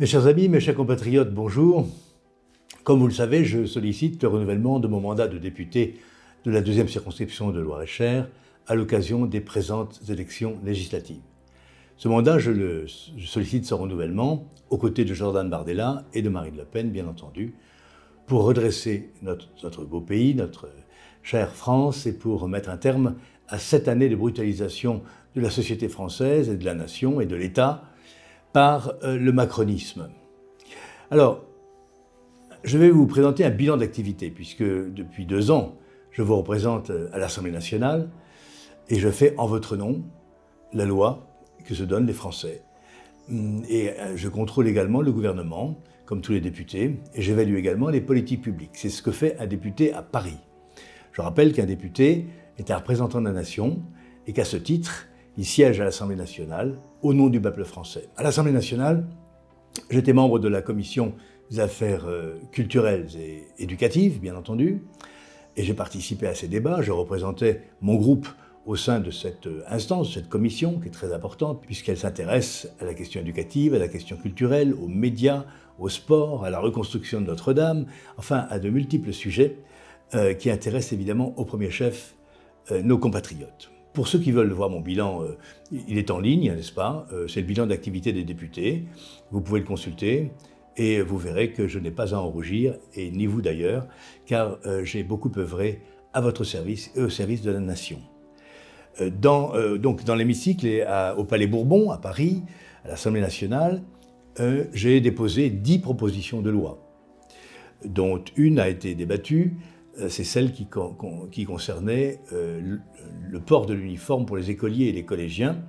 Mes chers amis, mes chers compatriotes, bonjour. Comme vous le savez, je sollicite le renouvellement de mon mandat de député de la 2e circonscription de Loir-et-Cher à l'occasion des présentes élections législatives. Ce mandat, je sollicite son renouvellement aux côtés de Jordan Bardella et de Marine Le Pen, bien entendu, pour redresser notre beau pays, notre chère France, et pour mettre un terme à 7 années de brutalisation de la société française et de la nation et de l'État par le macronisme. Alors, je vais vous présenter un bilan d'activité, puisque depuis 2 ans, je vous représente à l'Assemblée nationale et je fais en votre nom la loi que se donnent les Français. Et je contrôle également le gouvernement, comme tous les députés, et j'évalue également les politiques publiques. C'est ce que fait un député à Paris. Je rappelle qu'un député est un représentant de la nation et qu'à ce titre, il siège à l'Assemblée nationale au nom du peuple français. À l'Assemblée nationale, j'étais membre de la commission des affaires culturelles et éducatives, bien entendu, et j'ai participé à ces débats. Je représentais mon groupe au sein de cette instance, de cette commission, qui est très importante, puisqu'elle s'intéresse à la question éducative, à la question culturelle, aux médias, au sport, à la reconstruction de Notre-Dame, enfin à de multiples sujets qui intéressent évidemment au premier chef nos compatriotes. Pour ceux qui veulent voir mon bilan, il est en ligne, n'est-ce pas? C'est le bilan d'activité des députés. Vous pouvez le consulter et vous verrez que je n'ai pas à en rougir, et ni vous d'ailleurs, car j'ai beaucoup œuvré à votre service et au service de la nation. Donc dans l'hémicycle et au Palais Bourbon, à Paris, à l'Assemblée nationale, j'ai déposé 10 propositions de loi, dont une a été débattue. C'est celle qui concernait le port de l'uniforme pour les écoliers et les collégiens.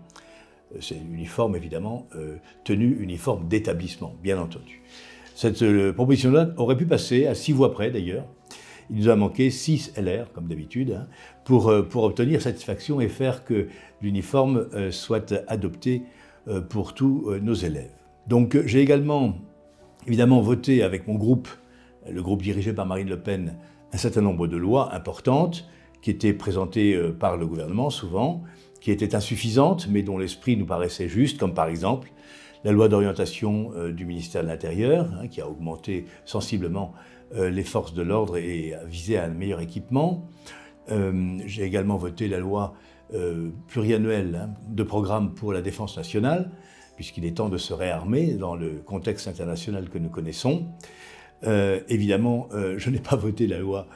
C'est l'uniforme, évidemment, tenue uniforme d'établissement, bien entendu. Cette proposition de loi aurait pu passer à 6 voix près, d'ailleurs. Il nous a manqué 6 LR, comme d'habitude, pour obtenir satisfaction et faire que l'uniforme soit adopté pour tous nos élèves. Donc j'ai également, évidemment, voté avec mon groupe, le groupe dirigé par Marine Le Pen, un certain nombre de lois importantes qui étaient présentées par le gouvernement souvent, qui étaient insuffisantes mais dont l'esprit nous paraissait juste, comme par exemple la loi d'orientation du ministère de l'Intérieur, qui a augmenté sensiblement les forces de l'ordre et a visé à un meilleur équipement. J'ai également voté la loi pluriannuelle de programme pour la défense nationale, puisqu'il est temps de se réarmer dans le contexte international que nous connaissons. Évidemment, je n'ai pas voté la loi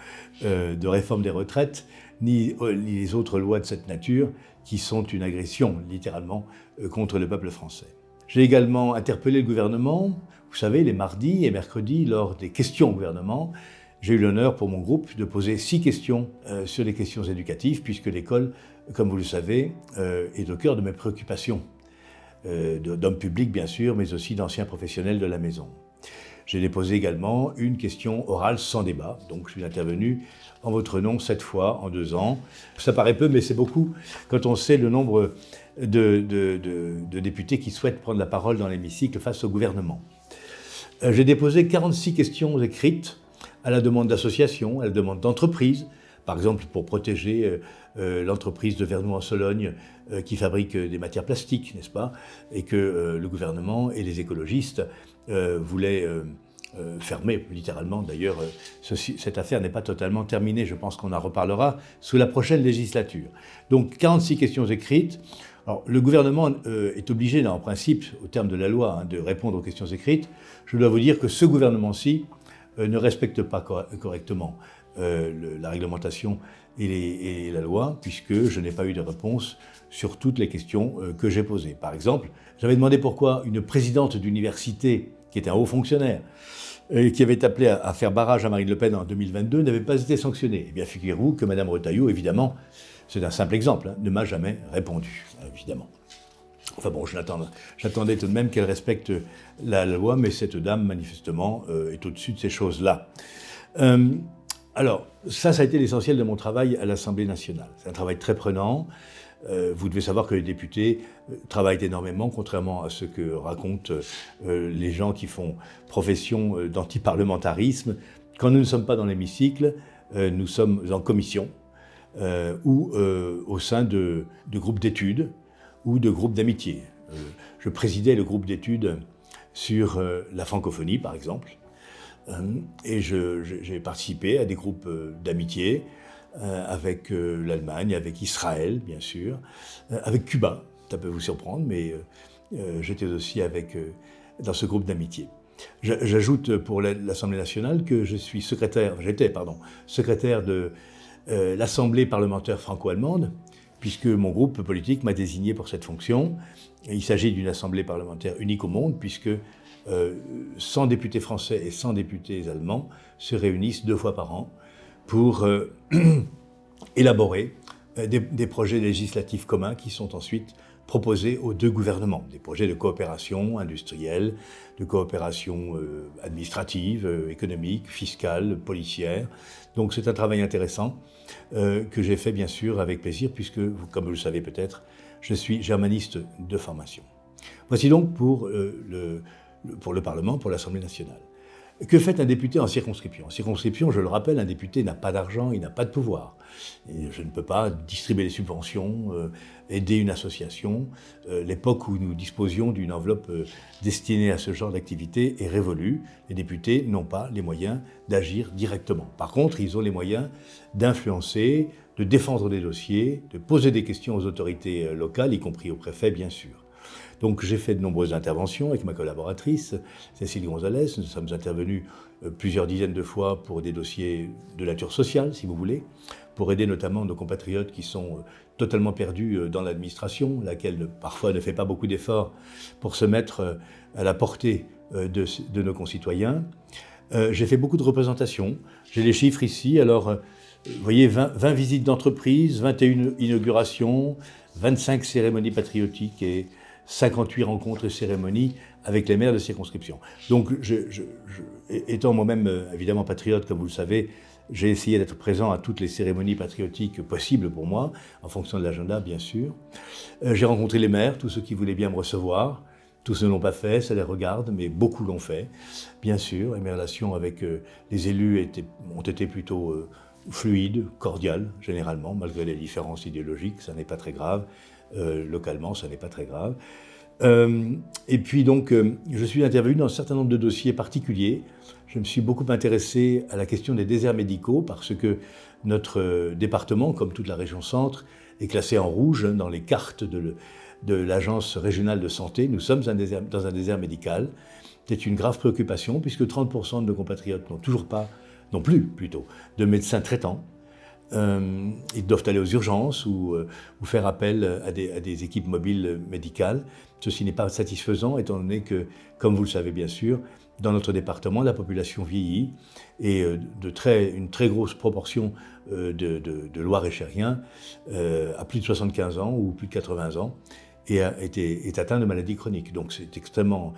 de réforme des retraites, ni les autres lois de cette nature, qui sont une agression, littéralement, contre le peuple français. J'ai également interpellé le gouvernement, vous savez, les mardis et mercredis, lors des questions au gouvernement. J'ai eu l'honneur pour mon groupe de poser 6 questions sur les questions éducatives, puisque l'école, comme vous le savez, est au cœur de mes préoccupations, d'hommes publics bien sûr, mais aussi d'anciens professionnels de la maison. J'ai déposé également une question orale sans débat, donc je suis intervenu en votre nom 7 fois en 2 ans. Ça paraît peu, mais c'est beaucoup quand on sait le nombre de députés qui souhaitent prendre la parole dans l'hémicycle face au gouvernement. J'ai déposé 46 questions écrites à la demande d'associations, à la demande d'entreprises, par exemple pour protéger l'entreprise de Vernoux-en-Sologne qui fabrique des matières plastiques, n'est-ce pas, et que le gouvernement et les écologistes voulaient fermer, littéralement. D'ailleurs, cette affaire n'est pas totalement terminée, je pense qu'on en reparlera sous la prochaine législature. Donc 46 questions écrites. Alors, le gouvernement est obligé, en principe, au terme de la loi, de répondre aux questions écrites. Je dois vous dire que ce gouvernement-ci ne respecte pas correctement la réglementation et la loi, puisque je n'ai pas eu de réponse sur toutes les questions que j'ai posées. Par exemple, j'avais demandé pourquoi une présidente d'université, qui était un haut fonctionnaire, qui avait appelé à faire barrage à Marine Le Pen en 2022, n'avait pas été sanctionnée. Eh bien, figurez-vous que Mme Retailleau, évidemment, c'est un simple exemple, ne m'a jamais répondu, évidemment. Enfin bon, j'attendais tout de même qu'elle respecte la loi, mais cette dame, manifestement, est au-dessus de ces choses-là. Alors, ça a été l'essentiel de mon travail à l'Assemblée nationale. C'est un travail très prenant. Vous devez savoir que les députés travaillent énormément, contrairement à ce que racontent les gens qui font profession d'antiparlementarisme. Quand nous ne sommes pas dans l'hémicycle, nous sommes en commission ou au sein de groupes d'études ou de groupes d'amitié. Je présidais le groupe d'études sur la francophonie, par exemple. Et j'ai participé à des groupes d'amitié avec l'Allemagne, avec Israël, bien sûr, avec Cuba, ça peut vous surprendre, mais j'étais aussi dans ce groupe d'amitié. J'ajoute pour l'Assemblée nationale que j'étais secrétaire de l'Assemblée parlementaire franco-allemande, puisque mon groupe politique m'a désigné pour cette fonction. Il s'agit d'une assemblée parlementaire unique au monde, puisque 100 députés français et 100 députés allemands se réunissent 2 fois par an pour élaborer des projets législatifs communs qui sont ensuite proposés aux 2 gouvernements, des projets de coopération industrielle, de coopération administrative, économique, fiscale, policière. Donc c'est un travail intéressant que j'ai fait bien sûr avec plaisir, puisque, comme vous le savez peut-être, je suis germaniste de formation. Voici donc pour le Parlement, pour l'Assemblée nationale. Que fait un député en circonscription? En circonscription, je le rappelle, un député n'a pas d'argent, il n'a pas de pouvoir. Et je ne peux pas distribuer des subventions, aider une association. L'époque où nous disposions d'une enveloppe destinée à ce genre d'activité est révolue. Les députés n'ont pas les moyens d'agir directement. Par contre, ils ont les moyens d'influencer, de défendre des dossiers, de poser des questions aux autorités locales, y compris au préfet, bien sûr. Donc j'ai fait de nombreuses interventions avec ma collaboratrice, Cécile Gonzalez. Nous sommes intervenus plusieurs dizaines de fois pour des dossiers de nature sociale, si vous voulez, pour aider notamment nos compatriotes qui sont totalement perdus dans l'administration, laquelle parfois ne fait pas beaucoup d'efforts pour se mettre à la portée de nos concitoyens. J'ai fait beaucoup de représentations. J'ai les chiffres ici. Alors, vous voyez, 20 visites d'entreprise, 21 inaugurations, 25 cérémonies patriotiques et 58 rencontres et cérémonies avec les maires de circonscription. Donc, étant moi-même évidemment patriote, comme vous le savez, j'ai essayé d'être présent à toutes les cérémonies patriotiques possibles pour moi, en fonction de l'agenda, bien sûr. J'ai rencontré les maires, tous ceux qui voulaient bien me recevoir. Tous ne l'ont pas fait, ça les regarde, mais beaucoup l'ont fait, bien sûr. Et mes relations avec les élus ont été plutôt fluides, cordiales, généralement, malgré les différences idéologiques, ça n'est pas très grave. Localement, ça n'est pas très grave. Et puis donc, je suis intervenu dans un certain nombre de dossiers particuliers. Je me suis beaucoup intéressé à la question des déserts médicaux parce que notre département, comme toute la région centre, est classé en rouge dans les cartes de l'Agence régionale de santé. Nous sommes dans un désert médical. C'est une grave préoccupation puisque 30% de nos compatriotes n'ont plus plutôt, de médecins traitants. Ils doivent aller aux urgences ou faire appel à des équipes mobiles médicales. Ceci n'est pas satisfaisant étant donné que, comme vous le savez bien sûr, dans notre département, la population vieillit et une très grosse proportion de Loir-et-Chériens a plus de 75 ans ou plus de 80 ans et est atteint de maladies chroniques. Donc c'est extrêmement,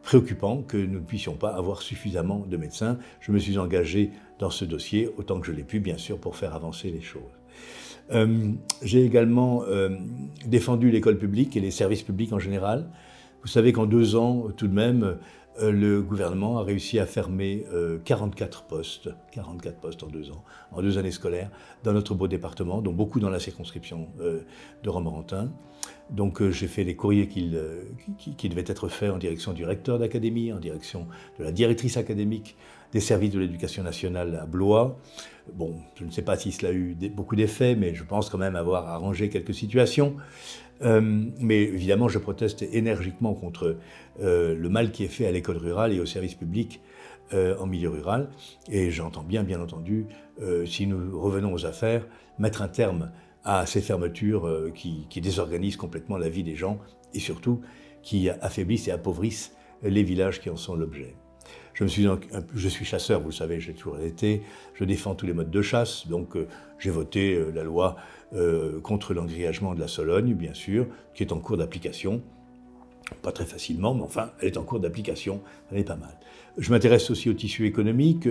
préoccupant que nous ne puissions pas avoir suffisamment de médecins. Je me suis engagé dans ce dossier autant que je l'ai pu, bien sûr, pour faire avancer les choses. J'ai également défendu l'école publique et les services publics en général. Vous savez qu'en 2 ans, tout de même, le gouvernement a réussi à fermer 44 postes en 2 ans, en 2 années scolaires, dans notre beau département, dont beaucoup dans la circonscription de Romorantin. Donc j'ai fait les courriers qui devaient être faits en direction du recteur d'académie, en direction de la directrice académique des services de l'éducation nationale à Blois. Bon, je ne sais pas si cela a eu beaucoup d'effets, mais je pense quand même avoir arrangé quelques situations. Mais évidemment, je proteste énergiquement contre le mal qui est fait à l'école rurale et aux services publics en milieu rural. Et j'entends bien entendu, si nous revenons aux affaires, mettre un terme à ces fermetures qui désorganisent complètement la vie des gens et surtout qui affaiblissent et appauvrissent les villages qui en sont l'objet. Je suis chasseur, vous le savez, j'ai toujours été. Je défends tous les modes de chasse, donc j'ai voté la loi contre l'engrillagement de la Sologne, bien sûr, qui est en cours d'application. Pas très facilement, mais enfin, elle est en cours d'application, elle est pas mal. Je m'intéresse aussi au tissu économique,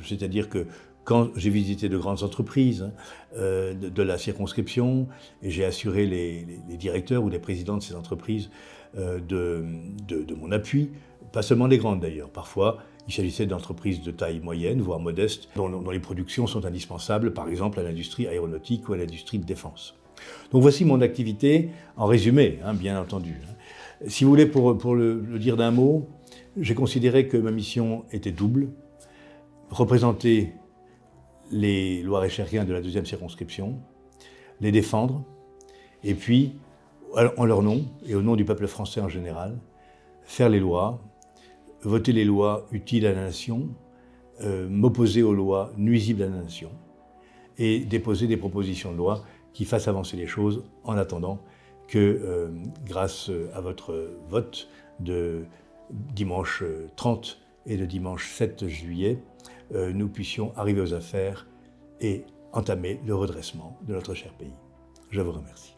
c'est-à-dire que quand j'ai visité de grandes entreprises de la circonscription, et j'ai assuré les directeurs ou les présidents de ces entreprises de mon appui, pas seulement les grandes d'ailleurs. Parfois, il s'agissait d'entreprises de taille moyenne, voire modeste, dont les productions sont indispensables, par exemple à l'industrie aéronautique ou à l'industrie de défense. Donc voici mon activité en résumé, bien entendu. Si vous voulez, pour le dire d'un mot, j'ai considéré que ma mission était double. Représenter les Loir-et-Chériens de la 2e circonscription, les défendre, et puis, en leur nom et au nom du peuple français en général, faire les lois, voter les lois utiles à la nation, m'opposer aux lois nuisibles à la nation, et déposer des propositions de loi qui fassent avancer les choses en attendant que, grâce à votre vote de dimanche 30 et de dimanche 7 juillet, nous puissions arriver aux affaires et entamer le redressement de notre cher pays. Je vous remercie.